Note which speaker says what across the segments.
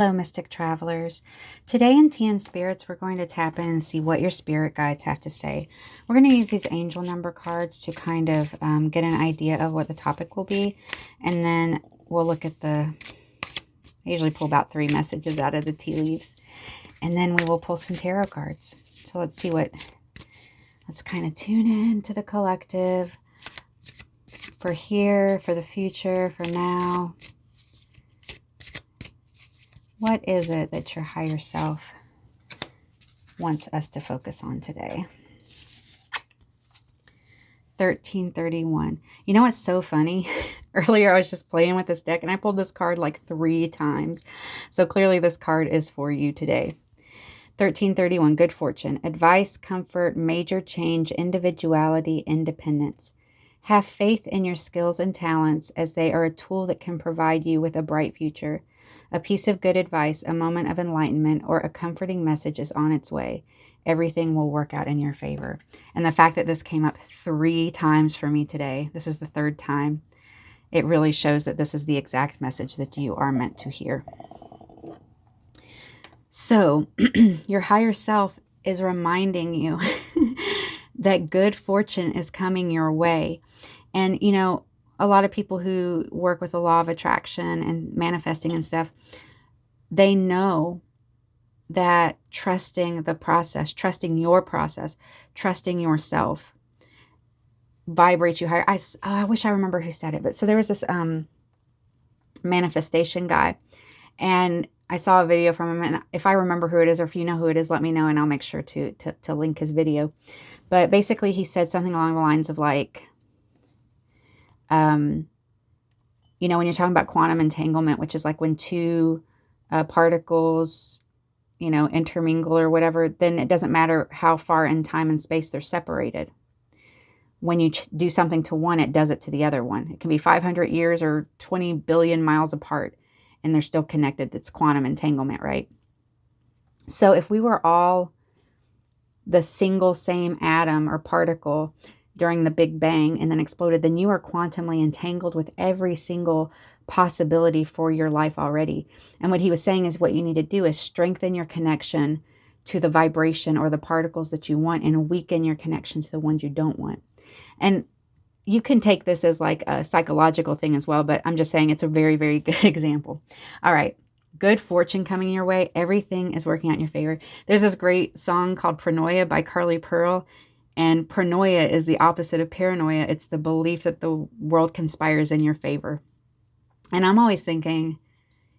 Speaker 1: Hello, Mystic Travelers. Today in Tea and Spirits, we're going to tap in and see what your spirit guides have to say. We're going to use these angel number cards to kind of get an idea of what the topic will be. And then we'll look at I usually pull about 3 messages out of the tea leaves. And then we will pull some tarot cards. So let's kind of tune in to the collective for here, for the future, for now. What is it that your higher self wants us to focus on today? 1331. You know what's so funny? Earlier I was just playing with this deck and I pulled this card like 3 times. So clearly this card is for you today. 1331, good fortune, advice, comfort, major change, individuality, independence. Have faith in your skills and talents as they are a tool that can provide you with a bright future. A piece of good advice, a moment of enlightenment, or a comforting message is on its way. Everything will work out in your favor. And the fact that this came up 3 times for me today, this is the 3rd time, it really shows that this is the exact message that you are meant to hear. So your higher self is reminding you that good fortune is coming your way. And, you know, a lot of people who work with the law of attraction and manifesting and stuff, they know that trusting the process, trusting your process, trusting yourself vibrates you higher. I wish I remember who said it, but so there was this manifestation guy, and I saw a video from him, and if I remember who it is, or if you know who it is, let me know, and I'll make sure to link his video. But basically, he said something along the lines of like, you know, when you're talking about quantum entanglement, which is like when 2 particles, you know, intermingle or whatever, then it doesn't matter how far in time and space they're separated. When you do something to one, it does it to the other one. It can be 500 years or 20 billion miles apart, and they're still connected. It's quantum entanglement, right? So if we were all the single same atom or particle during the Big Bang and then exploded, then you are quantumly entangled with every single possibility for your life already. And what he was saying is what you need to do is strengthen your connection to the vibration or the particles that you want and weaken your connection to the ones you don't want. And you can take this as like a psychological thing as well, but I'm just saying it's a very, very good example. All right. Good fortune coming your way. Everything is working out in your favor. There's this great song called Paranoia by Carly Pearl. And paranoia is the opposite of paranoia. It's the belief that the world conspires in your favor. And I'm always thinking,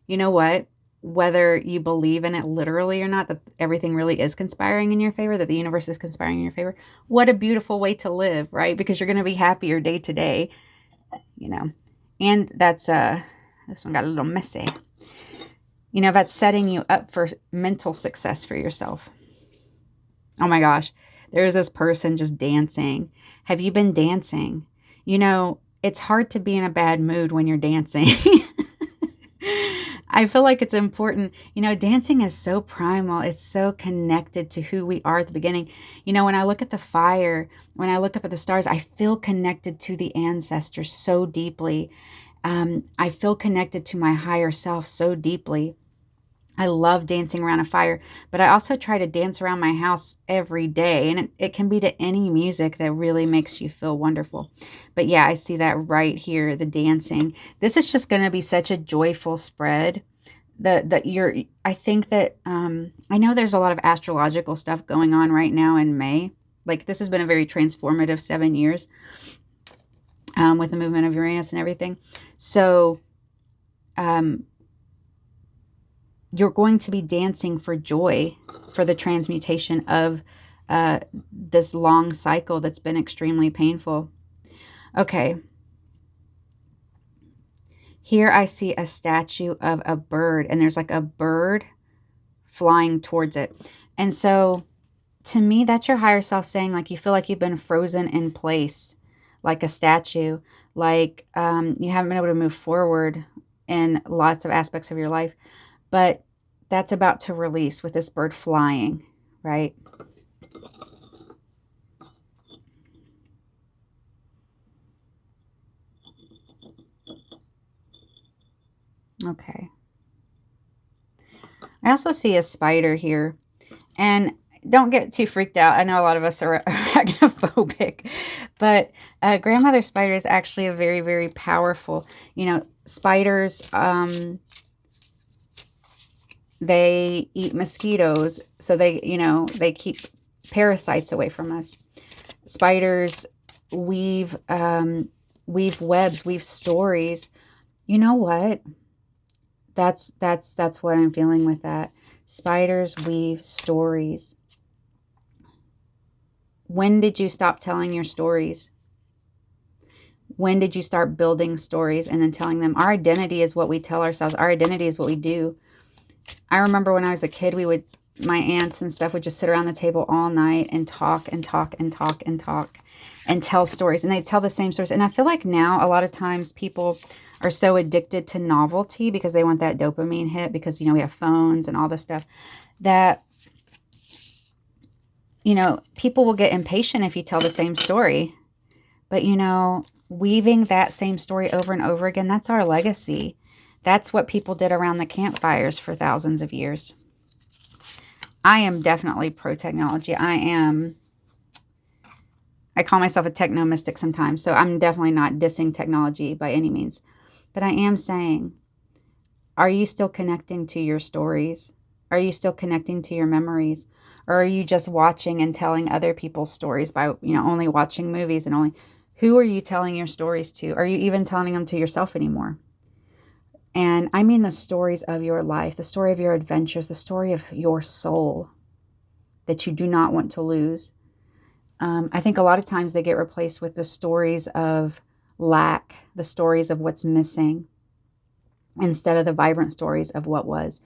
Speaker 1: you know what? Whether you believe in it literally or not, that everything really is conspiring in your favor, that the universe is conspiring in your favor, what a beautiful way to live, right? Because you're going to be happier day to day, you know. And that's, this one got a little messy. You know, that's setting you up for mental success for yourself. Oh my gosh, there's this person just dancing. Have you been dancing? You know, it's hard to be in a bad mood when you're dancing. I feel like it's important. You know, dancing is so primal. It's so connected to who we are at the beginning. You know, when I look at the fire, when I look up at the stars, I feel connected to the ancestors so deeply. I feel connected to my higher self so deeply. I love dancing around a fire, but I also try to dance around my house every day. And it can be to any music that really makes you feel wonderful. But yeah, I see that right here, the dancing. This is just going to be such a joyful spread. I think that, I know there's a lot of astrological stuff going on right now in May. Like this has been a very transformative 7 years with the movement of Uranus and everything. So, you're going to be dancing for joy, for the transmutation of this long cycle that's been extremely painful. Okay. Here I see a statue of a bird, and there's like a bird flying towards it. And so to me, that's your higher self saying like you feel like you've been frozen in place, like a statue, like you haven't been able to move forward in lots of aspects of your life. But that's about to release with this bird flying, right? Okay. I also see a spider here. And don't get too freaked out. I know a lot of us are arachnophobic, but grandmother spider is actually a very, very powerful, spiders, they eat mosquitoes. So they keep parasites away from us. Spiders weave, weave webs, weave stories. You know what? That's what I'm feeling with that. Spiders weave stories. When did you stop telling your stories? When did you start building stories and then telling them? Our identity is what we tell ourselves. Our identity is what we do. I remember when I was a kid, my aunts and stuff would just sit around the table all night and talk and talk and talk and talk and tell stories. And they tell the same stories. And I feel like now a lot of times people are so addicted to novelty because they want that dopamine hit because, we have phones and all this stuff that, people will get impatient if you tell the same story. But, weaving that same story over and over again, that's our legacy. That's what people did around the campfires for thousands of years. I am definitely pro-technology. I call myself a techno-mystic sometimes, so I'm definitely not dissing technology by any means. But I am saying, are you still connecting to your stories? Are you still connecting to your memories? Or are you just watching and telling other people's stories by, only watching movies and only... Who are you telling your stories to? Are you even telling them to yourself anymore? And I mean the stories of your life, the story of your adventures, the story of your soul that you do not want to lose. I think a lot of times they get replaced with the stories of lack, the stories of what's missing, instead of the vibrant stories of what was.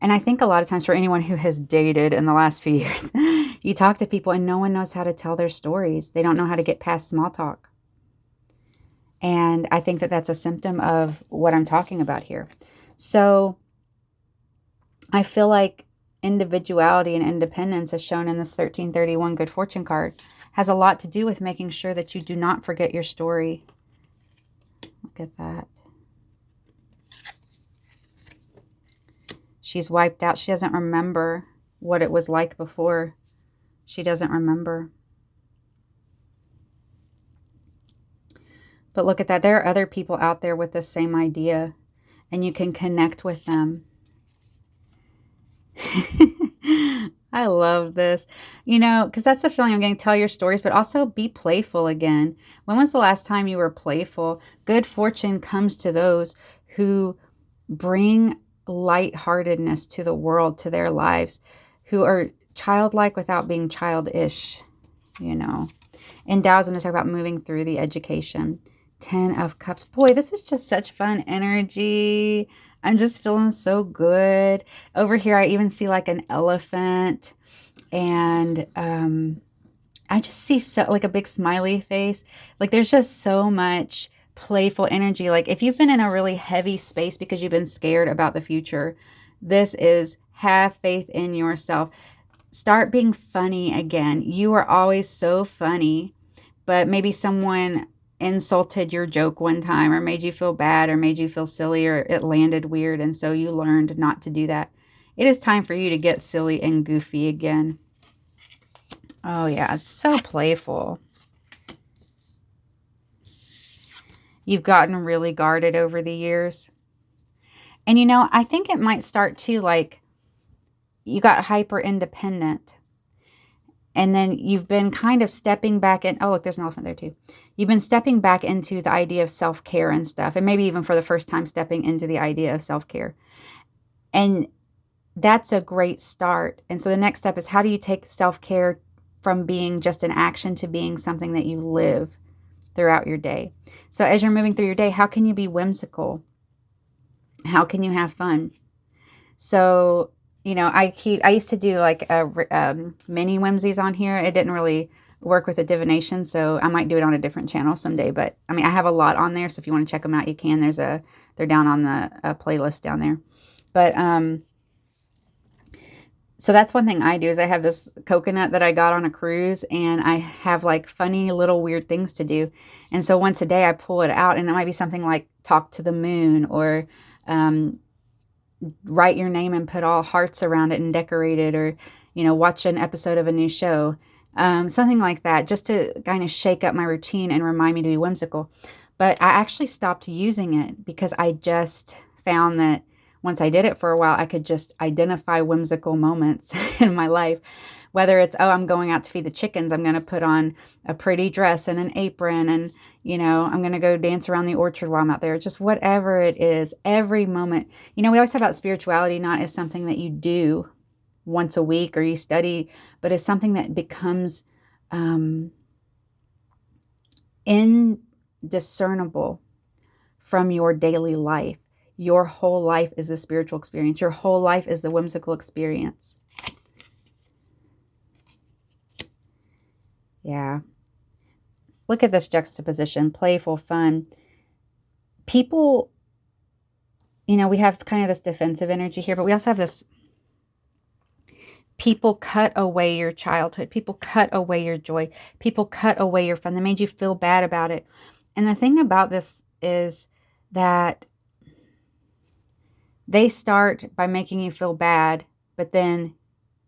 Speaker 1: And I think a lot of times for anyone who has dated in the last few years, you talk to people and no one knows how to tell their stories. They don't know how to get past small talk. And I think that that's a symptom of what I'm talking about here. So I feel like individuality and independence, as shown in this 1331 Good Fortune card, has a lot to do with making sure that you do not forget your story. Look at that. She's wiped out. She doesn't remember what it was like before. She doesn't remember. But look at that. There are other people out there with the same idea, and you can connect with them. I love this, because that's the feeling I'm getting. Tell your stories, but also be playful again. When was the last time you were playful? Good fortune comes to those who bring lightheartedness to the world, to their lives, who are childlike without being childish, In Taoism, I talk about moving through the education. 10 of Cups. Boy, this is just such fun energy. I'm just feeling so good. Over here, I even see like an elephant. And I just see like a big smiley face. Like there's just so much playful energy. Like if you've been in a really heavy space because you've been scared about the future, this is have faith in yourself. Start being funny again. You are always so funny, but maybe someone insulted your joke one time or made you feel bad or made you feel silly or it landed weird, and so you learned not to do that. It is time for you to get silly and goofy again. Oh yeah, it's so playful. You've gotten really guarded over the years. And I think it might start too, like you got hyper independent. And then you've been kind of stepping back in. Oh, look, there's an elephant there too. You've been stepping back into the idea of self-care and stuff. And maybe even for the first time stepping into the idea of self-care. And that's a great start. And so the next step is, how do you take self-care from being just an action to being something that you live throughout your day? So as you're moving through your day, how can you be whimsical? How can you have fun? So I used to do like mini whimsies on here. It didn't really work with the divination, so I might do it on a different channel someday. But I have a lot on there, so if you want to check them out, you can. They're down on the playlist down there. But so that's one thing I do, is I have this coconut that I got on a cruise, and I have like funny little weird things to do. And so once a day I pull it out, and it might be something like talk to the moon, or write your name and put all hearts around it and decorate it, or, watch an episode of a new show. Something like that, just to kind of shake up my routine and remind me to be whimsical. But I actually stopped using it because I just found that once I did it for a while, I could just identify whimsical moments in my life. Whether it's, oh, I'm going out to feed the chickens, I'm going to put on a pretty dress and an apron, and, I'm going to go dance around the orchard while I'm out there. Just whatever it is, every moment. We always talk about spirituality not as something that you do once a week or you study, but as something that becomes indiscernible from your daily life. Your whole life is the spiritual experience. Your whole life is the whimsical experience. Yeah. Look at this juxtaposition, playful, fun. People, we have kind of this defensive energy here, but we also have this, people cut away your childhood. People cut away your joy. People cut away your fun. They made you feel bad about it. And the thing about this is that they start by making you feel bad, but then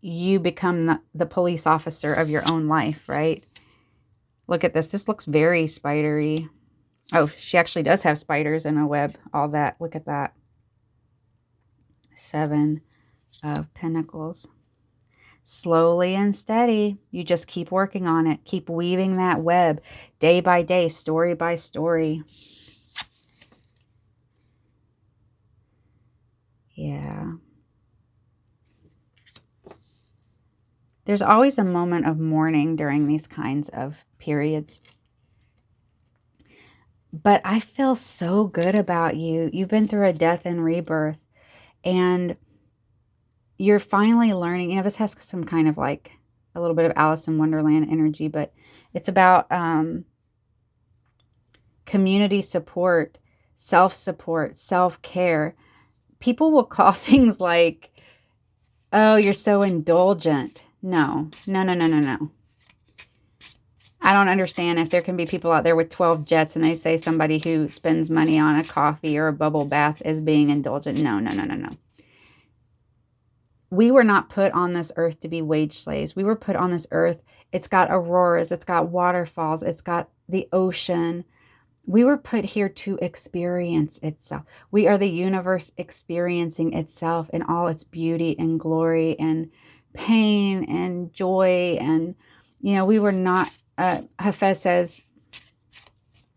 Speaker 1: you become the police officer of your own life, right? Look at this. This looks very spidery. Oh, she actually does have spiders in a web. All that. Look at that. 7 of Pentacles. Slowly and steady. You just keep working on it. Keep weaving that web day by day, story by story. Yeah. There's always a moment of mourning during these kinds of periods. But I feel so good about you. You've been through a death and rebirth, and you're finally learning. This has some kind of like a little bit of Alice in Wonderland energy, but it's about community support, self-support, self-care. People will call things like, oh, you're so indulgent. No. I don't understand if there can be people out there with 12 jets and they say somebody who spends money on a coffee or a bubble bath is being indulgent. No. We were not put on this earth to be wage slaves. We were put on this earth. It's got auroras. It's got waterfalls. It's got the ocean. We were put here to experience itself. We are the universe experiencing itself in all its beauty and glory and pain and joy. And, we were not, Hafez says,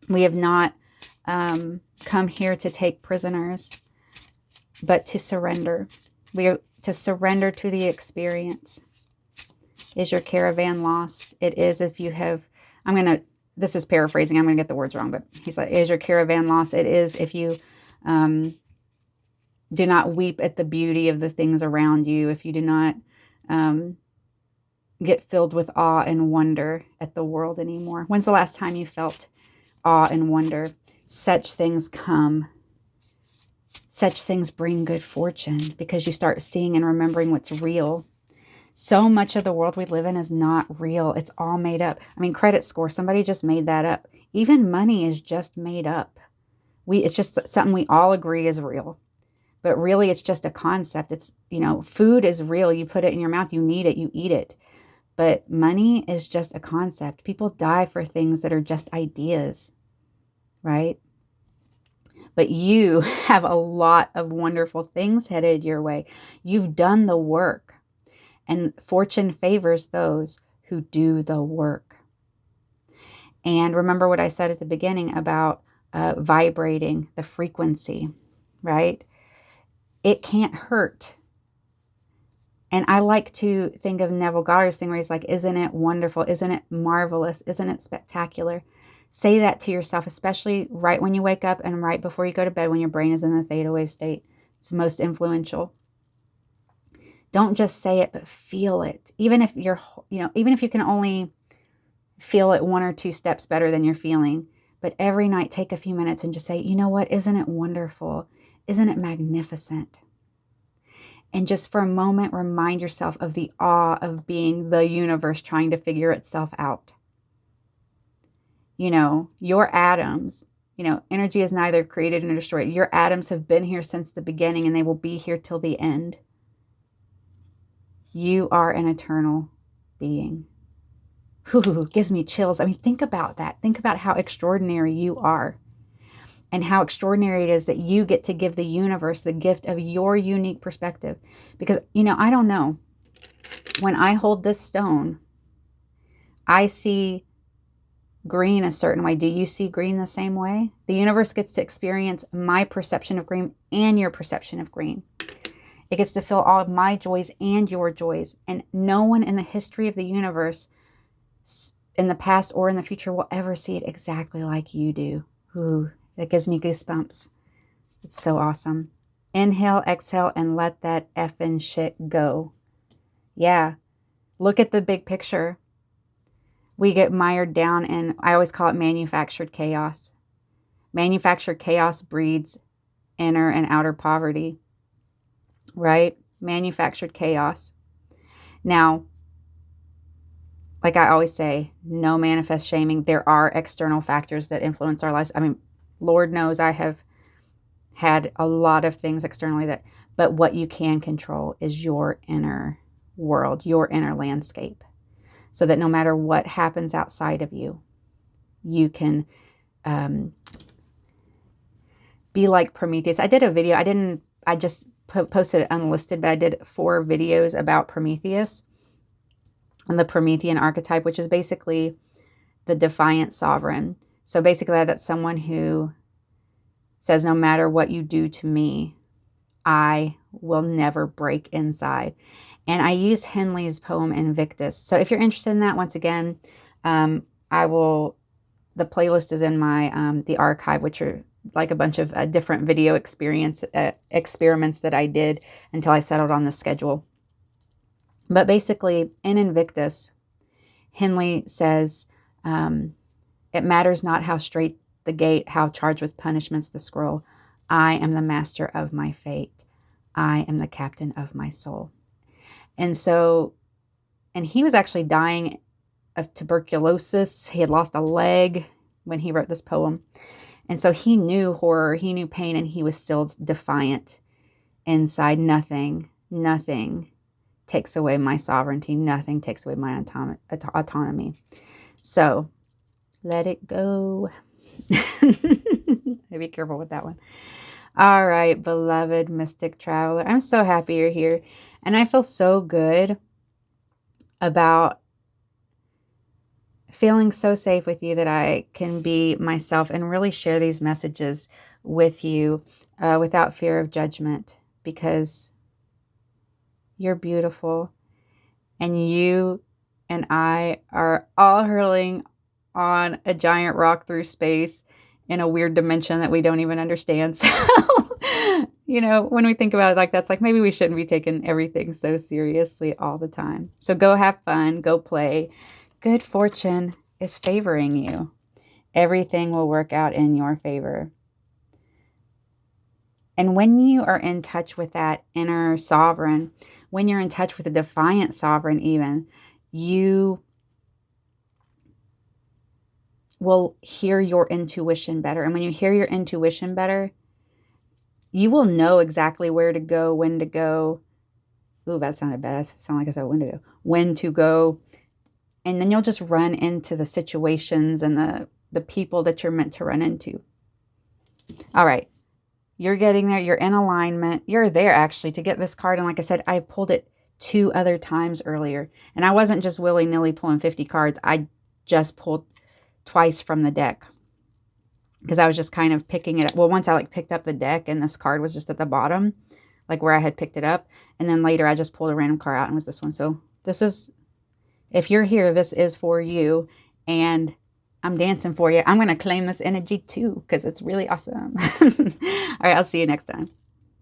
Speaker 1: we have not come here to take prisoners, but to surrender. We are to surrender to the experience. Is your caravan lost? It is if you have, this is paraphrasing, I'm going to get the words wrong, but he's like, is your caravan lost? It is if you do not weep at the beauty of the things around you, if you do not get filled with awe and wonder at the world anymore. When's the last time you felt awe and wonder? Such things come. Such things bring good fortune because you start seeing and remembering what's real. So much of the world we live in is not real. It's all made up. Credit score, somebody just made that up. Even money is just made up. It's just something we all agree is real. But really, it's just a concept. It's, food is real. You put it in your mouth, you need it, you eat it. But money is just a concept. People die for things that are just ideas, right? But you have a lot of wonderful things headed your way. You've done the work. And fortune favors those who do the work. And remember what I said at the beginning about vibrating the frequency, right? It can't hurt. And I like to think of Neville Goddard's thing where he's like, isn't it wonderful? Isn't it marvelous? Isn't it spectacular? Say that to yourself, especially right when you wake up and right before you go to bed when your brain is in the theta wave state. It's most influential. Don't just say it, but feel it. Even if even if you can only feel it 1 or 2 steps better than you're feeling. But every night, take a few minutes and just say, you know what? Isn't it wonderful? Isn't it magnificent? And just for a moment, remind yourself of the awe of being the universe trying to figure itself out. Your atoms Energy is neither created nor destroyed. Your atoms have been here since the beginning, and they will be here till the end. You are an eternal being. Whew, gives me chills. I mean, think about that. Think about how extraordinary you are, and how extraordinary it is that you get to give the universe the gift of your unique perspective. Because, I don't know. When I hold this stone, I see green a certain way. Do you see green the same way? The universe gets to experience my perception of green and your perception of green. It gets to feel all of my joys and your joys. And no one in the history of the universe, in the past or in the future, will ever see it exactly like you do. Ooh, that gives me goosebumps. It's so awesome. Inhale, exhale, and let that effing shit go. Yeah. Look at the big picture. We get mired down in, I always call it manufactured chaos. Manufactured chaos breeds inner and outer poverty, right? Manufactured chaos. Now, like I always say, no manifest shaming. There are external factors that influence our lives. I mean, Lord knows I have had a lot of things externally but what you can control is your inner world, your inner landscape. So that no matter what happens outside of you, you can be like Prometheus. I did a video. I just posted it unlisted, but I did 4 videos about Prometheus and the Promethean archetype, which is basically the defiant sovereign. So basically that's someone who says, no matter what you do to me, I will never break inside. And I used Henley's poem Invictus. So if you're interested in that, once again, the playlist is in my, the archive, which are like a bunch of different video experiments that I did until I settled on the schedule. But basically in Invictus, Henley says, it matters not how straight the gate, how charged with punishments the scroll. I am the master of my fate. I am the captain of my soul. And he was actually dying of tuberculosis. He had lost a leg when he wrote this poem. And so he knew horror, he knew pain, and he was still defiant inside. Nothing takes away my sovereignty. Nothing takes away my autonomy. So let it go. Be careful with that one. All right, beloved mystic traveler. I'm so happy you're here. And I feel so good about feeling so safe with you that I can be myself and really share these messages with you without fear of judgment, because you're beautiful and you and I are all hurling on a giant rock through space in a weird dimension that we don't even understand. So, when we think about it like that's like, maybe we shouldn't be taking everything so seriously all the time. So go have fun, go play. Good fortune is favoring you. Everything will work out in your favor. And when you are in touch with that inner sovereign, when you're in touch with the defiant sovereign even, you will hear your intuition better. And when you hear your intuition better, you will know exactly where to go, when to go. Ooh, that sounded bad. That sounded like I said when to go. When to go. And then you'll just run into the situations and the people that you're meant to run into. All right. You're getting there. You're in alignment. You're there actually to get this card. And like I said, I pulled it 2 other times earlier. And I wasn't just willy-nilly pulling 50 cards. I just pulled twice from the deck because I was just kind of picking it up. Well, once I picked up the deck and this card was just at the bottom, like where I had picked it up. And then later I just pulled a random card out and it was this one. So this is, if you're here, this is for you. And I'm dancing for you. I'm going to claim this energy too because it's really awesome. All right, I'll see you next time.